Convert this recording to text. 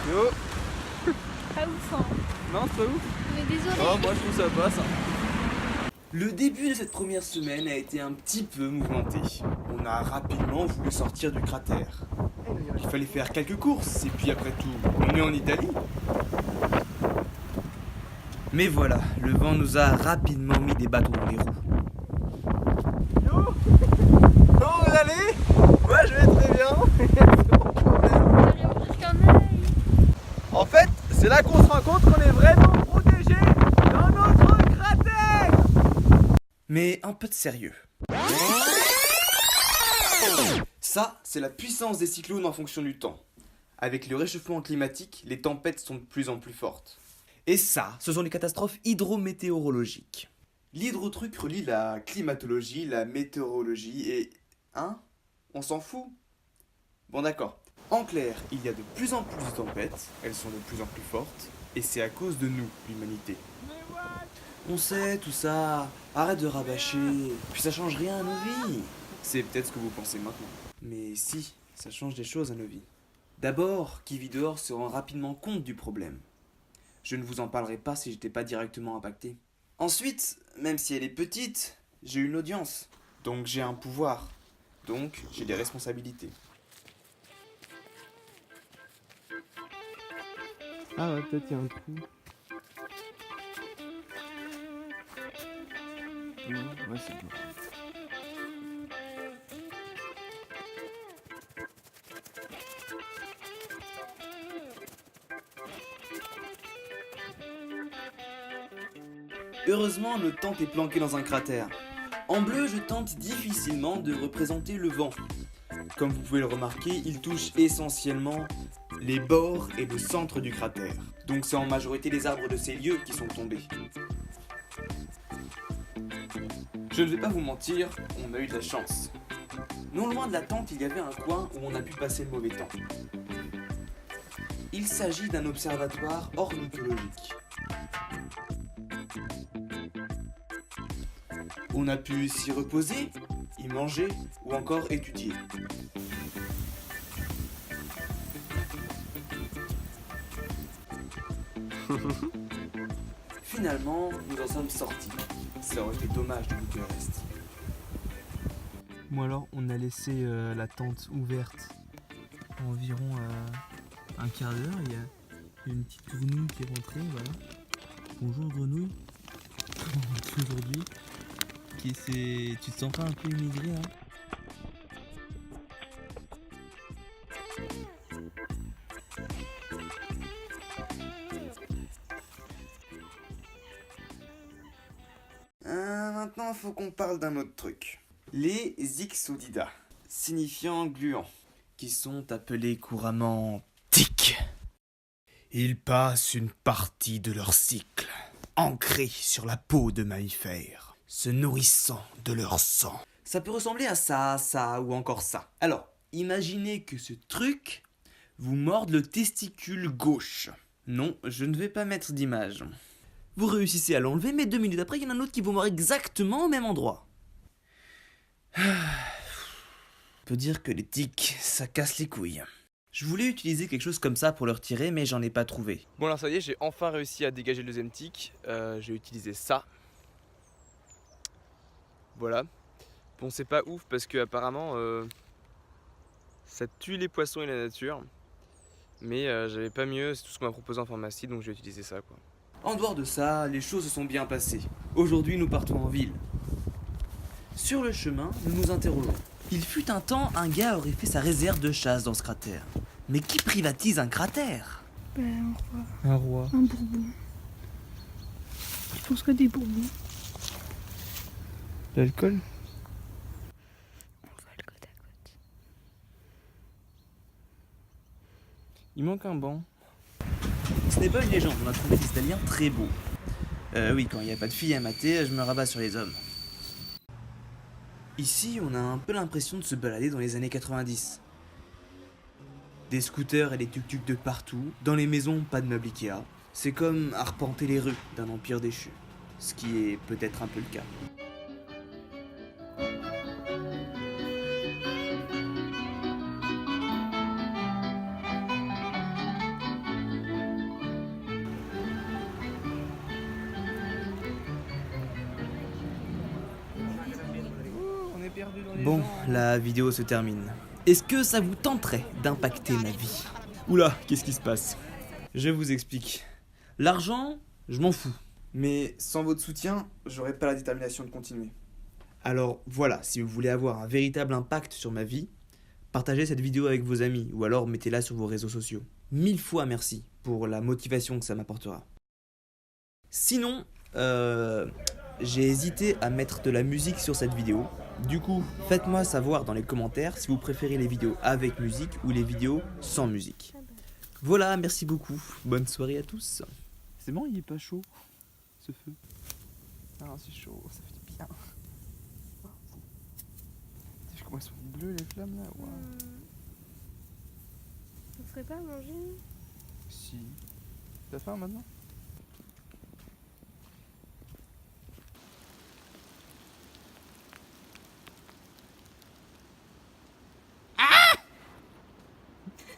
Yo. Pas ouf, hein. Non, c'est pas ouf. Mais désolé. Oh, moi je trouve ça passe. Le début de cette première semaine a été un petit peu mouvementé. On a rapidement voulu sortir du cratère. Il fallait faire quelques courses, et puis après tout, on est en Italie. Mais voilà, le vent nous a rapidement mis des bâtons dans les roues. Yo. Comment vous allez? Ouais, je vais très bien. En fait, c'est là qu'on se rend compte qu'on est vraiment protégé dans notre cratère. Mais un peu de sérieux. Ça, c'est la puissance des cyclones en fonction du temps. Avec le réchauffement climatique, les tempêtes sont de plus en plus fortes. Et ça, ce sont les catastrophes hydrométéorologiques. L'hydrotruc relie la climatologie, la météorologie et... Hein? On s'en fout? Bon d'accord. En clair, il y a de plus en plus de tempêtes, elles sont de plus en plus fortes, et c'est à cause de nous, l'humanité. On sait tout ça, arrête de rabâcher, puis ça change rien à nos vies. C'est peut-être ce que vous pensez maintenant. Mais si, ça change des choses à nos vies. D'abord, qui vit dehors se rend rapidement compte du problème. Je ne vous en parlerai pas si j'étais pas directement impacté. Ensuite, même si elle est petite, j'ai une audience. Donc j'ai un pouvoir. Donc j'ai des responsabilités. Ah ouais, peut-être il y a un trou. Non, ouais, c'est bon. Heureusement, notre tente est planquée dans un cratère. En bleu, je tente difficilement de représenter le vent. Comme vous pouvez le remarquer, il touche essentiellement les bords et le centre du cratère. Donc c'est en majorité les arbres de ces lieux qui sont tombés. Je ne vais pas vous mentir, on a eu de la chance. Non loin de la tente, il y avait un coin où on a pu passer le mauvais temps. Il s'agit d'un observatoire ornithologique. On a pu s'y reposer, y manger ou encore étudier. Finalement, nous en sommes sortis. Ça aurait été dommage de goûter le reste. Bon alors, on a laissé la tente ouverte environ un quart d'heure. Il y a une petite grenouille qui est rentrée, voilà. Bonjour grenouille. Aujourd'hui. Tu te sens pas un peu immigré hein? Maintenant, il faut qu'on parle d'un autre truc. Les Ixodidas, signifiant gluants, qui sont appelés couramment tiques. Ils passent une partie de leur cycle ancrés sur la peau de mammifères, se nourrissant de leur sang. Ça peut ressembler à ça ou encore ça. Alors, imaginez que ce truc vous morde le testicule gauche. Non, je ne vais pas mettre d'image. Vous réussissez à l'enlever, mais 2 minutes après, il y en a un autre qui vous mord exactement au même endroit. On peut dire que les tiques, ça casse les couilles. Je voulais utiliser quelque chose comme ça pour le retirer, mais j'en ai pas trouvé. Bon alors ça y est, j'ai enfin réussi à dégager le deuxième tic. J'ai utilisé ça. Voilà. Bon c'est pas ouf parce que apparemment ça tue les poissons et la nature. Mais j'avais pas mieux, c'est tout ce qu'on m'a proposé en pharmacie, donc j'ai utilisé ça quoi. En dehors de ça, les choses se sont bien passées. Aujourd'hui, nous partons en ville. Sur le chemin, nous nous interrogeons. Il fut un temps, un gars aurait fait sa réserve de chasse dans ce cratère. Mais qui privatise un cratère? Ben, un roi. Un roi. Un bourbon. Je pense que des bourbons. L'alcool? On vole côte à côte. Il manque un banc. Ce n'est pas une légende, on a trouvé des Italiens très beaux. Oui, quand il n'y a pas de filles à mater, je me rabats sur les hommes. Ici, on a un peu l'impression de se balader dans les années 90. Des scooters et des tuk-tuk de partout, dans les maisons, pas de meubles Ikea. C'est comme arpenter les rues d'un empire déchu. Ce qui est peut-être un peu le cas. perdu dans les Bon, gens. la vidéo se termine. Est-ce que ça vous tenterait d'impacter ma vie? Oula, qu'est-ce qui se passe? Je vous explique. L'argent, je m'en fous. Mais sans votre soutien, j'aurais pas la détermination de continuer. Alors voilà, si vous voulez avoir un véritable impact sur ma vie, partagez cette vidéo avec vos amis ou alors mettez-la sur vos réseaux sociaux. 1000 fois merci pour la motivation que ça m'apportera. Sinon, j'ai hésité à mettre de la musique sur cette vidéo. Du coup, faites-moi savoir dans les commentaires si vous préférez les vidéos avec musique ou les vidéos sans musique. Voilà, merci beaucoup. Bonne soirée à tous. C'est bon, il est pas chaud, ce feu. Ah, c'est chaud, ça fait du bien. Je comment elles sont bleues les flammes là. Wow. On ferait pas à manger? Si. T'as faim maintenant?